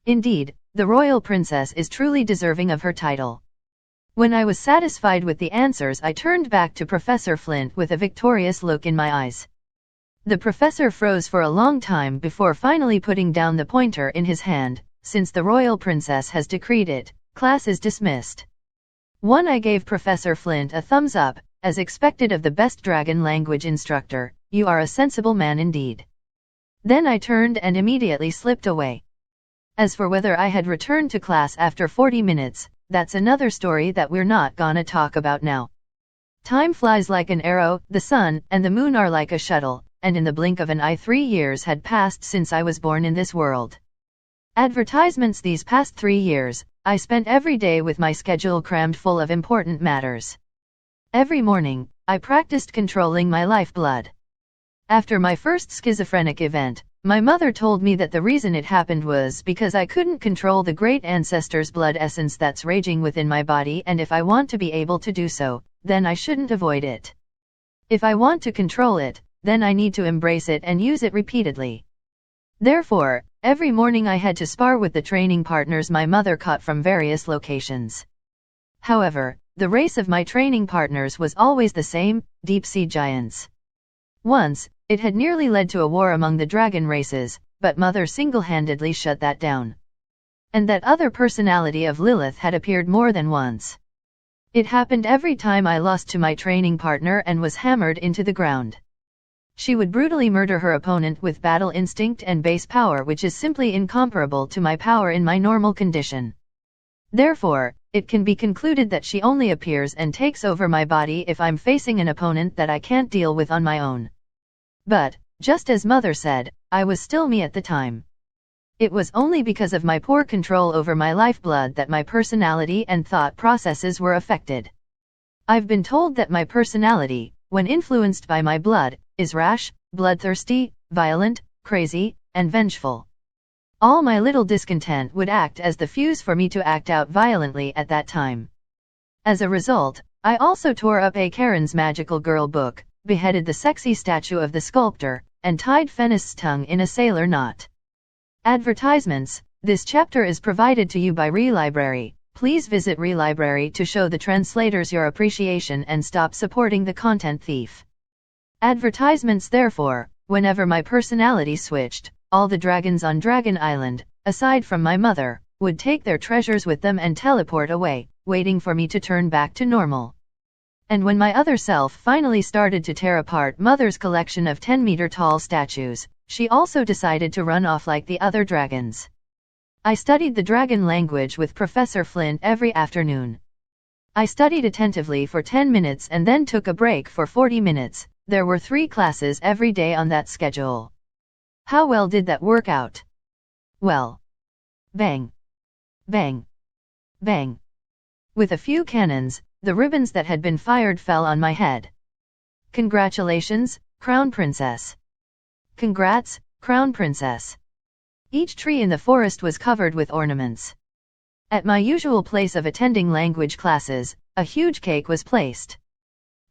Indeed, the royal princess is truly deserving of her title. When I was satisfied with the answers, I turned back to Professor Flint with a victorious look in my eyes. The professor froze for a long time before finally putting down the pointer in his hand. Since the royal princess has decreed it, class is dismissed. I gave Professor Flint a thumbs up, as expected of the best dragon language instructor. You are a sensible man indeed. Then I turned and immediately slipped away. As for whether I had returned to class after 40 minutes, that's another story that we're not gonna talk about now. Time flies like an arrow, the sun and the moon are like a shuttle, and in the blink of an eye 3 years had passed since I was born in this world. Advertisements. These past 3 years, I spent every day with my schedule crammed full of important matters. Every morning, I practiced controlling my lifeblood. After my first schizophrenic event, my mother told me that the reason it happened was because I couldn't control the great ancestor's blood essence that's raging within my body, and if I want to be able to do so, then I shouldn't avoid it. If I want to control it, then I need to embrace it and use it repeatedly. Therefore, every morning I had to spar with the training partners my mother caught from various locations. However, the race of my training partners was always the same, deep-sea giants. Once, it had nearly led to a war among the dragon races, but Mother single-handedly shut that down. And that other personality of Lilith had appeared more than once. It happened every time I lost to my training partner and was hammered into the ground. She would brutally murder her opponent with battle instinct and base power, which is simply incomparable to my power in my normal condition. Therefore, it can be concluded that she only appears and takes over my body if I'm facing an opponent that I can't deal with on my own. But, just as Mother said, I was still me at the time. It was only because of my poor control over my lifeblood that my personality and thought processes were affected. I've been told that my personality, when influenced by my blood, is rash, bloodthirsty, violent, crazy, and vengeful. All my little discontent would act as the fuse for me to act out violently at that time. As a result, I also tore up A. Karen's magical girl book, beheaded the sexy statue of the sculptor, and tied Fennis's tongue in a sailor knot. Advertisements. This chapter is provided to you by Relibrary. Please visit Relibrary to show the translators your appreciation and stop supporting the content thief. Advertisements. Therefore, whenever my personality switched, all the dragons on Dragon Island, aside from my mother, would take their treasures with them and teleport away, waiting for me to turn back to normal. And when my other self finally started to tear apart Mother's collection of 10-meter-tall statues, she also decided to run off like the other dragons. I studied the dragon language with Professor Flint every afternoon. I studied attentively for 10 minutes and then took a break for 40 minutes. There were 3 classes every day on that schedule. How well did that work out? Well. Bang. Bang. Bang. With a few cannons, the ribbons that had been fired fell on my head. Congratulations, Crown Princess. Congrats, Crown Princess. Each tree in the forest was covered with ornaments. At my usual place of attending language classes, a huge cake was placed.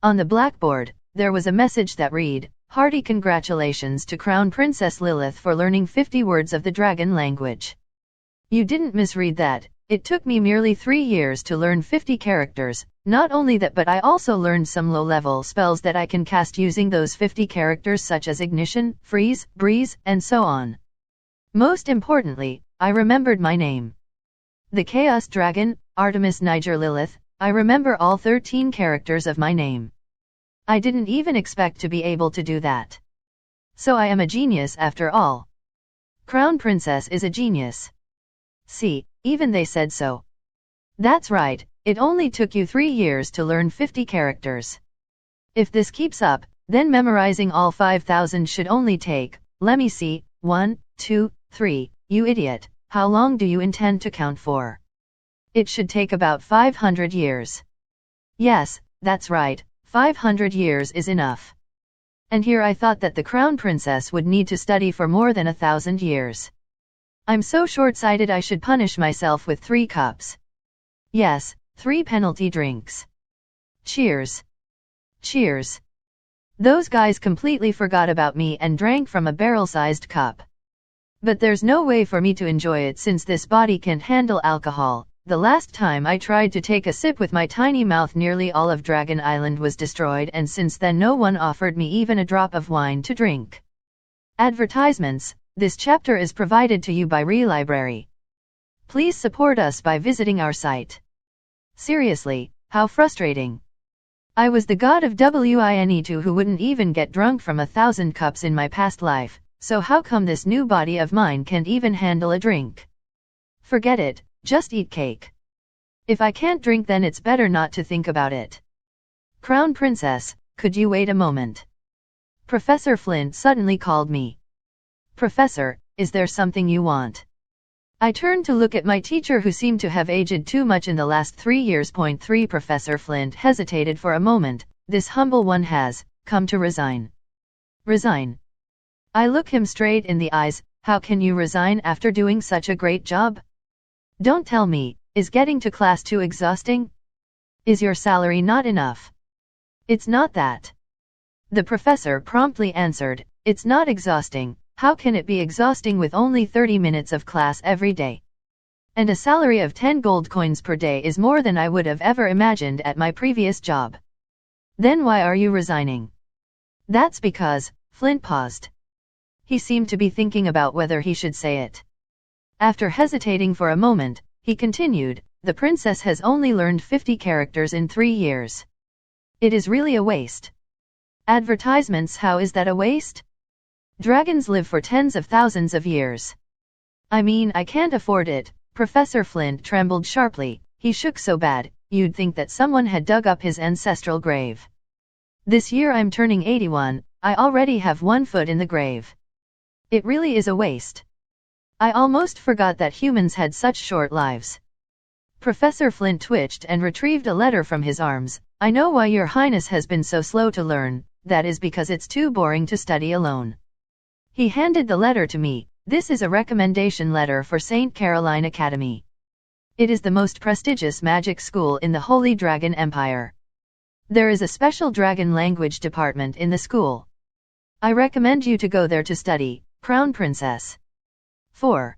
On the blackboard, there was a message that read, "Hearty congratulations to Crown Princess Lilith for learning 50 words of the dragon language." You didn't misread that. It took me merely 3 years to learn 50 characters. Not only that, but I also learned some low-level spells that I can cast using those 50 characters, such as Ignition, Freeze, Breeze, and so on. Most importantly, I remembered my name. The Chaos Dragon, Artemis Niger Lilith. I remember all 13 characters of my name. I didn't even expect to be able to do that. So I am a genius after all. Crown Princess is a genius. See, even they said so. That's right, it only took you 3 years to learn 50 characters. If this keeps up, then memorizing all 5,000 should only take, let me see, 1, 2, 3, you idiot, how long do you intend to count for? It should take about 500 years. Yes, that's right, 500 years is enough. And here I thought that the Crown Princess would need to study for more than 1,000 years. I'm so short-sighted. I should punish myself with 3 cups. Yes, 3 penalty drinks. Cheers. Cheers. Those guys completely forgot about me and drank from a barrel-sized cup. But there's no way for me to enjoy it since this body can't handle alcohol. The last time I tried to take a sip with my tiny mouth, nearly all of Dragon Island was destroyed, and since then no one offered me even a drop of wine to drink. Advertisements. This chapter is provided to you by Relibrary. Please support us by visiting our site. Seriously, how frustrating. I was the god of Wine2 who wouldn't even get drunk from 1,000 cups in my past life, so how come this new body of mine can't even handle a drink? Forget it, just eat cake. If I can't drink, then it's better not to think about it. Crown Princess, could you wait a moment? Professor Flint suddenly called me. Professor, is there something you want? I turned to look at my teacher, who seemed to have aged too much in the last 3 years. 3 Professor Flint hesitated for a moment. This humble one has come to resign. Resign? I look him straight in the eyes. How can you resign after doing such a great job? Don't tell me, is getting to class too exhausting? Is your salary not enough? It's not that. The professor promptly answered, it's not exhausting. How can it be exhausting with only 30 minutes of class every day? And a salary of 10 gold coins per day is more than I would have ever imagined at my previous job. Then why are you resigning? That's because, Flint paused. He seemed to be thinking about whether he should say it. After hesitating for a moment, he continued, the princess has only learned 50 characters in 3 years. It is really a waste. Advertisements, how is that a waste? Dragons live for tens of thousands of years. I mean, I can't afford it. Professor Flint trembled sharply. He shook so bad, you'd think that someone had dug up his ancestral grave. This year I'm turning 81, I already have 1 foot in the grave. It really is a waste. I almost forgot that humans had such short lives. Professor Flint twitched and retrieved a letter from his arms. I know why your highness has been so slow to learn, that is because it's too boring to study alone. He handed the letter to me. This is a recommendation letter for St. Caroline Academy. It is the most prestigious magic school in the Holy Dragon Empire. There is a special dragon language department in the school. I recommend you to go there to study, Crown Princess. 4.